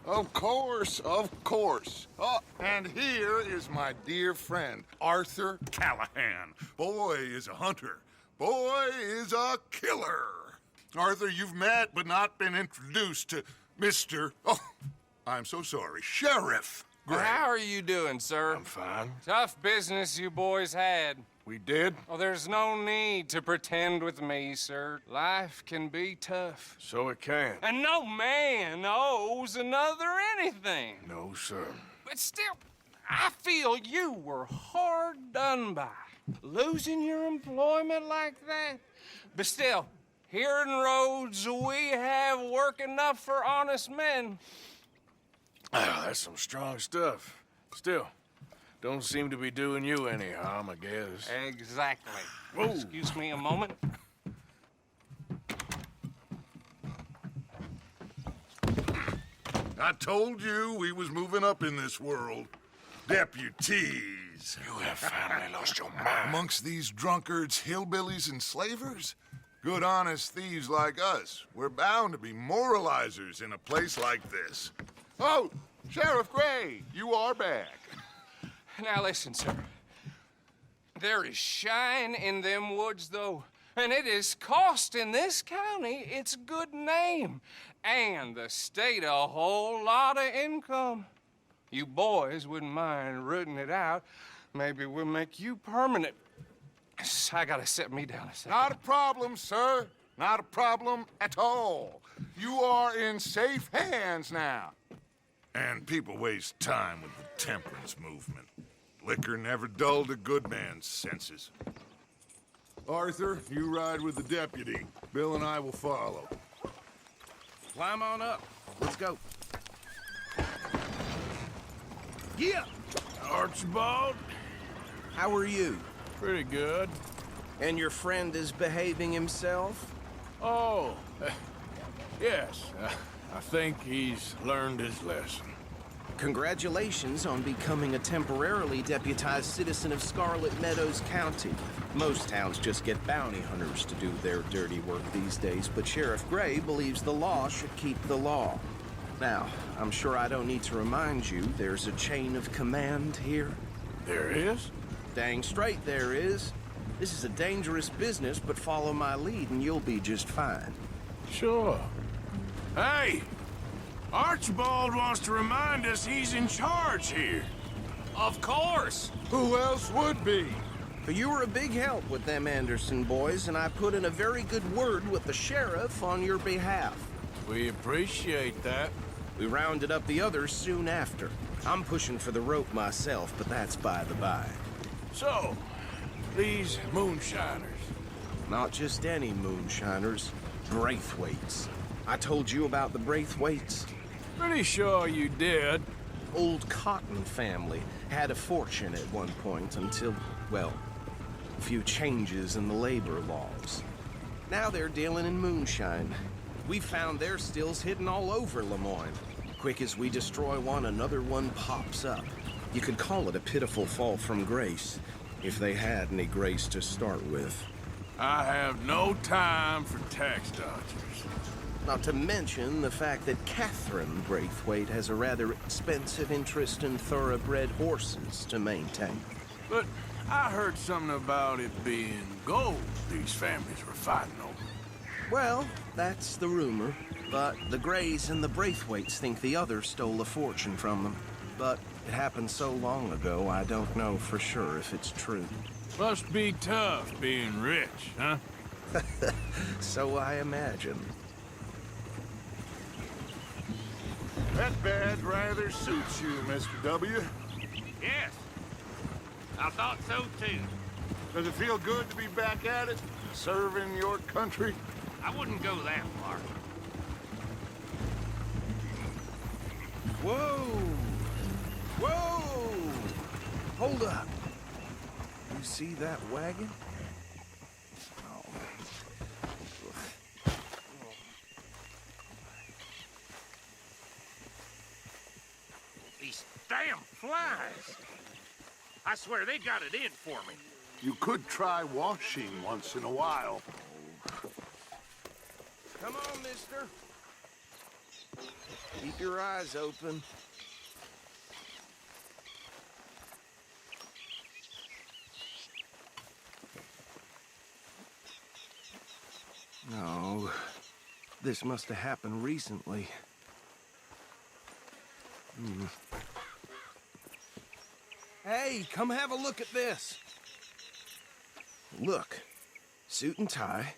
Of course, of course. Oh, and here is my dear friend, Arthur Callahan. Boy is a hunter. Boy is a killer. Arthur, you've met but not been introduced to Mr. Oh, I'm so sorry, Sheriff Gray. How are you doing, sir? I'm fine. Tough business you boys had. We did? Oh, there's no need to pretend with me, sir. Life can be tough. So it can. And no man owes another anything. No, sir. But still, I feel you were hard done by. Losing your employment like that. But still, here in Rhodes, we have work enough for honest men. Ah, that's some strong stuff. Still, don't seem to be doing you any harm, I guess. Exactly. Whoa. Excuse me a moment. I told you we was moving up in this world. Deputies. You have finally lost your mind. Amongst these drunkards, hillbillies, and slavers? Good honest thieves like us. We're bound to be moralizers in a place like this. Oh, Sheriff Gray, you are back. Now listen, sir. There is shine in them woods, though, and it is costing this county its good name and the state a whole lot of income. You boys wouldn't mind rooting it out. Maybe we'll make you permanent. I gotta set me down a second. Not a problem, sir. Not a problem at all. You are in safe hands now. And people waste time with the temperance movement. Liquor never dulled a good man's senses. Arthur, you ride with the deputy. Bill and I will follow. Climb on up. Let's go. Yeah! Archibald? How are you? Pretty good. And your friend is behaving himself? Oh, yes. I think he's learned his lesson. Congratulations on becoming a temporarily deputized citizen of Scarlet Meadows County. Most towns just get bounty hunters to do their dirty work these days, but Sheriff Gray believes the law should keep the law. Now, I'm sure I don't need to remind you there's a chain of command here. There is? Dang straight there is. This is a dangerous business, but follow my lead and you'll be just fine. Sure. Hey! Archibald wants to remind us he's in charge here. Of course. Who else would be? But you were a big help with them Anderson boys, and I put in a very good word with the sheriff on your behalf. We appreciate that. We rounded up the others soon after. I'm pushing for the rope myself, but that's by the by. So, these moonshiners. Not just any moonshiners, Braithwaites. I told you about the Braithwaites? Pretty sure you did. Old Cotton family had a fortune at one point until, well, a few changes in the labor laws. Now they're dealing in moonshine. We found their stills hidden all over Lemoyne. Quick as we destroy one, another one pops up. You could call it a pitiful fall from grace, if they had any grace to start with. I have no time for tax dodgers. Not to mention the fact that Catherine Braithwaite has a rather expensive interest in thoroughbred horses to maintain. But I heard something about it being gold these families were fighting over. Well, that's the rumor. But the Grays and the Braithwaites think the other stole a fortune from them. But it happened so long ago, I don't know for sure if it's true. Must be tough being rich, huh? So I imagine. That badge rather suits you, Mr. W. Yes, I thought so too. Does it feel good to be back at it? Serving your country? I wouldn't go that far. Whoa! Whoa! Hold up. You see that wagon? These damn flies. I swear they got it in for me. You could try washing once in a while. Come on, mister. Keep your eyes open. No, this must have happened recently. Hey, come have a look at this. Look, suit and tie,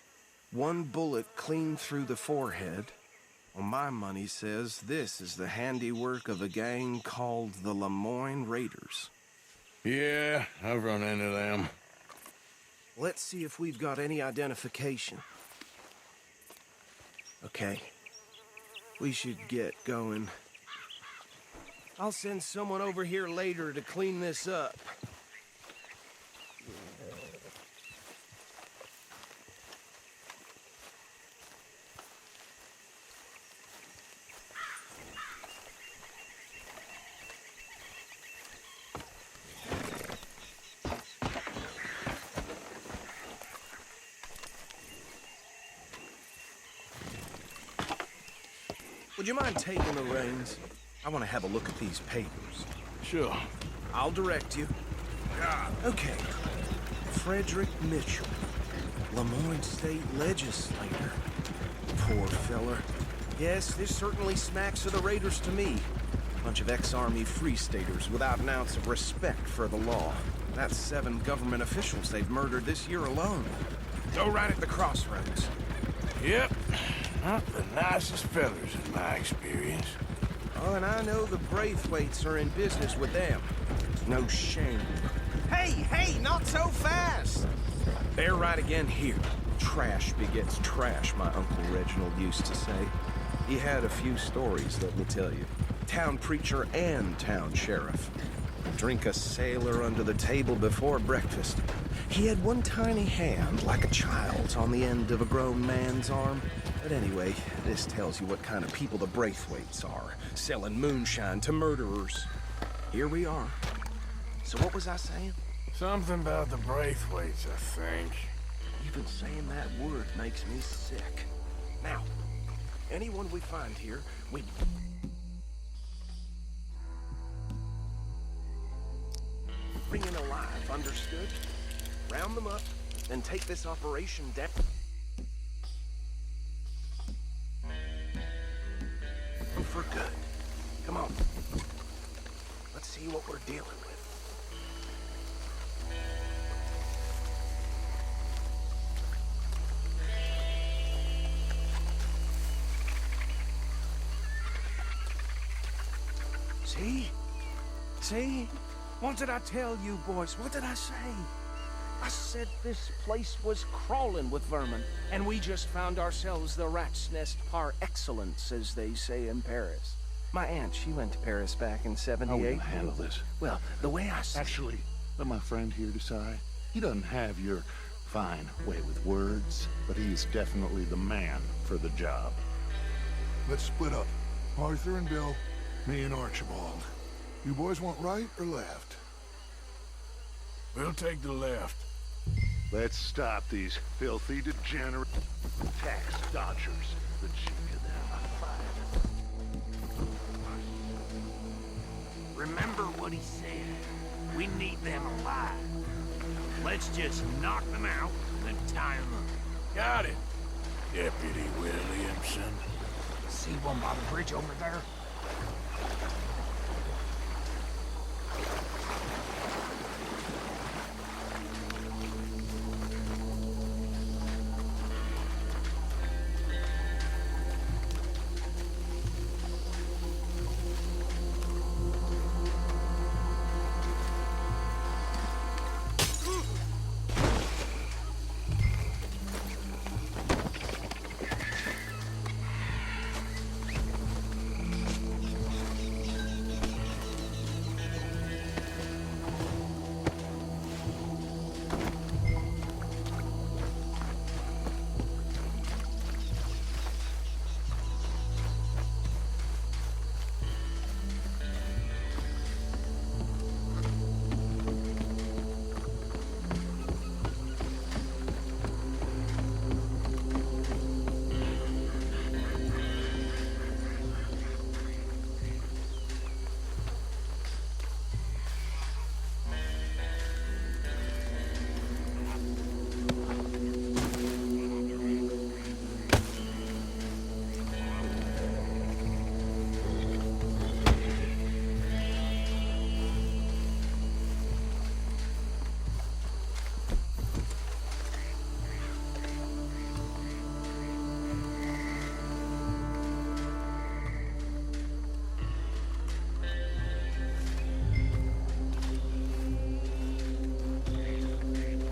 one bullet clean through the forehead. Well, my money says this is the handiwork of a gang called the Lemoyne Raiders. Yeah, I've run into them. Let's see if we've got any identification. Okay, we should get going. I'll send someone over here later to clean this up. Would you mind taking the reins? I want to have a look at these papers. Sure. I'll direct you. Okay. Frederick Mitchell, Lemoyne State Legislator. Poor feller. Yes, this certainly smacks of the Raiders to me. Bunch of ex-Army Free Staters without an ounce of respect for the law. That's 7 government officials they've murdered this year alone. Go right at the crossroads. Yep. Not the nicest fellers in my experience. Oh, and I know the Braithwaites are in business with them. No shame. Hey, not so fast! Bear right again here. Trash begets trash, my Uncle Reginald used to say. He had a few stories, let me tell you. Town preacher and town sheriff. Drink a sailor under the table before breakfast. He had one tiny hand, like a child's, on the end of a grown man's arm. But anyway, this tells you what kind of people the Braithwaites are, selling moonshine to murderers. Here we are. So what was I saying? Something about the Braithwaites, I think. Even saying that word makes me sick. Now, anyone we find here, we... bring in alive, understood? Round them up, then take this operation down. For good. Come on. Let's see what we're dealing with. See? See? What did I tell you, boys? What did I say? I said this place was crawling with vermin, and we just found ourselves the rat's nest par excellence, as they say in Paris. My aunt, she went to Paris back in '78. How are we gonna handle this? Well, the way I see... Actually, let my friend here decide. He doesn't have your fine way with words, but he's definitely the man for the job. Let's split up. Arthur and Bill, me and Archibald. You boys want right or left? We'll take the left. Let's stop these filthy, degenerate tax dodgers. The chief of them. Remember what he said. We need them alive. Let's just knock them out and tie them up. Got it, Deputy Williamson. See one by the bridge over there?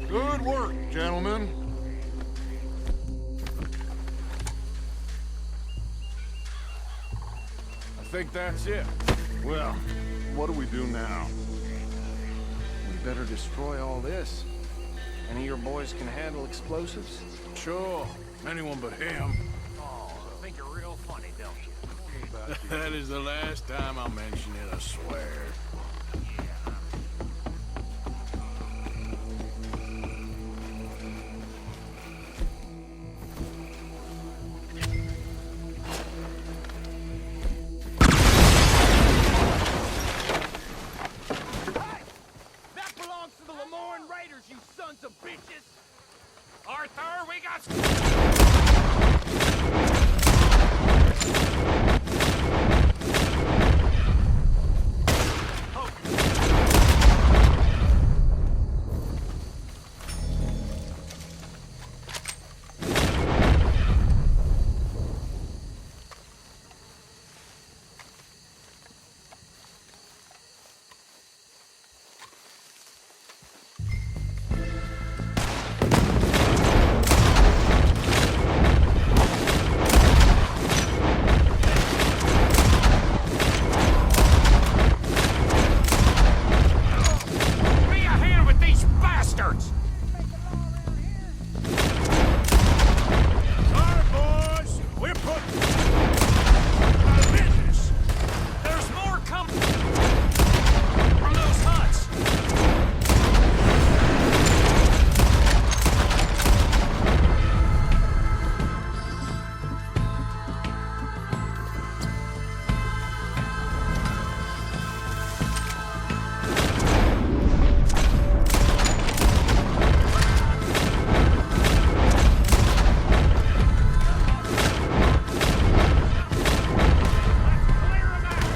Good work, gentlemen. I think that's it. Well, what do we do now? We better destroy all this. Any of your boys can handle explosives? Sure. Anyone but him. Oh, I think you're real funny, don't you? That is the last time I'll mention it, I swear. That belongs to the Lemoran Raiders, you sons of bitches! Arthur, we got... Be a hand with these bastards! All right, boys. We're putting out of business. There's more coming from those huts! Clear 'em out!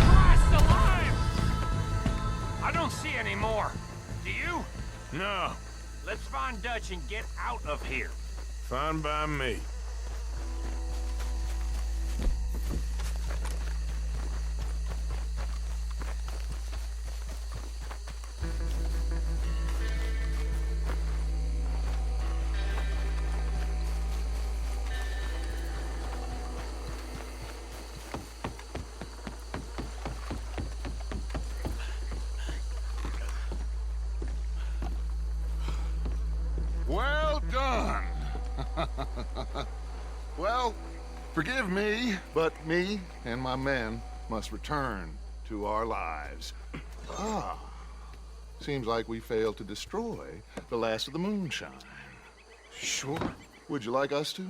Christ alive! I don't see any more. Do you? No. Let's find Dutch and get out of here. Fine by me. Well done. Well, forgive me, but me and my men must return to our lives. Ah, seems like we failed to destroy the last of the moonshine. Sure. Would you like us to?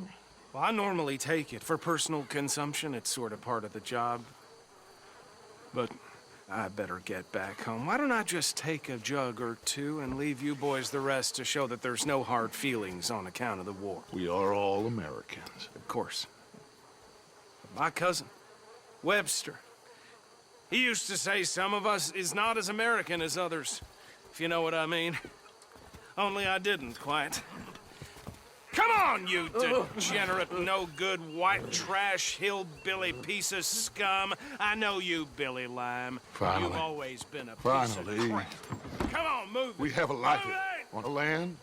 Well, I normally take it. For personal consumption, it's sort of part of the job. But I better get back home. Why don't I just take a jug or two and leave you boys the rest to show that there's no hard feelings on account of the war? We are all Americans. Of course. My cousin, Webster, he used to say some of us is not as American as others, if you know what I mean. Only I didn't quite. Come on, you degenerate, no-good, white trash, hillbilly piece of scum. I know you, Billy Lime. Finally. You've always been a piece Finally. of crap. Come on, move We it. have a life Move it! on a land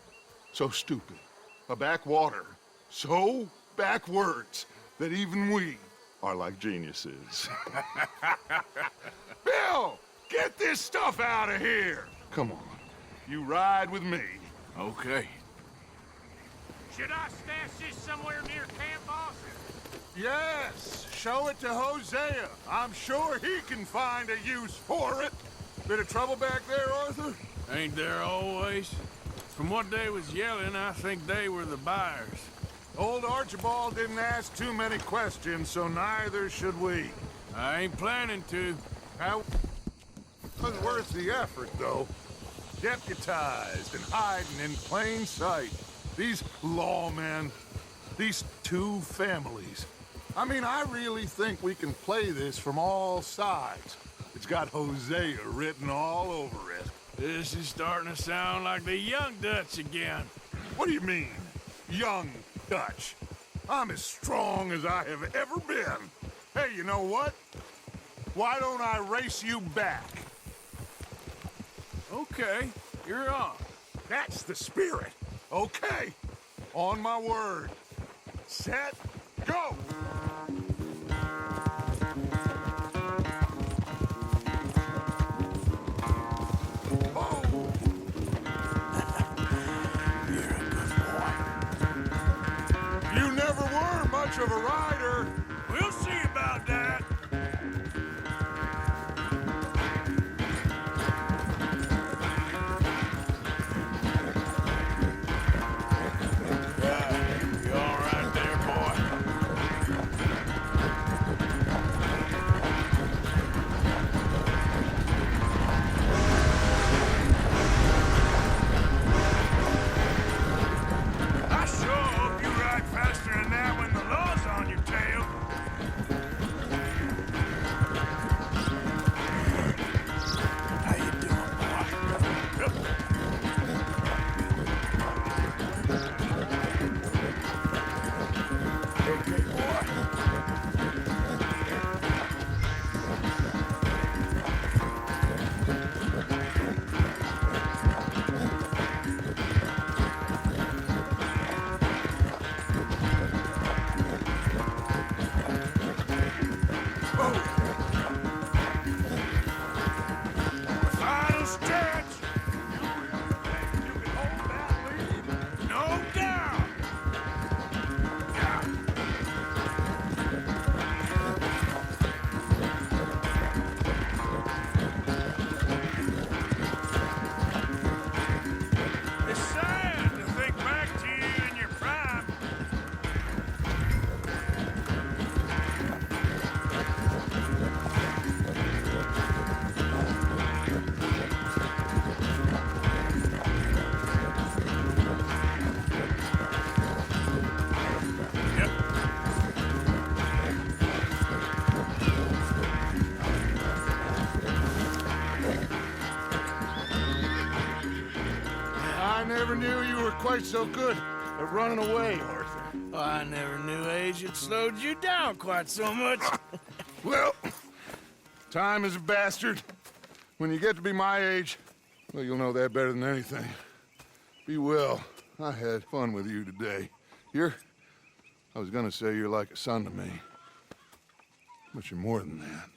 so stupid, a backwater so backwards that even we are like geniuses. Bill, get this stuff out of here. Come on, you ride with me. Okay. Should I stash this somewhere near camp, boss? Yes, show it to Hosea. I'm sure he can find a use for it. Bit of trouble back there, Arthur? Ain't there always? From what they was yelling, I think they were the buyers. Old Archibald didn't ask too many questions, so neither should we. I ain't planning to. That was worth the effort, though. Deputized and hiding in plain sight. These lawmen, these two families, I mean, I really think we can play this from all sides. It's got Hosea written all over it. This is starting to sound like the Young Dutch again. What do you mean, young Dutch? I'm as strong as I have ever been. Hey, you know what? Why don't I race you back? Okay, you're on. That's the spirit. Okay, on my word. Set, go! You never were much of a rider. We'll see about that. You all right there, boy? I sure hope you ride faster than that when the law's on your tail. How you doing, boy? Okay, boy. Final stretch. You really think you can hold that lead? No doubt. Yeah. It's sad to think back to you in your prime. Yep. I never knew you were quite so good at running away, Arthur. I never knew age had slowed you down quite so much. Well, time is a bastard. When you get to be my age, well, you'll know that better than anything. Be well. I had fun with you today. I was gonna say you're like a son to me. But you're more than that.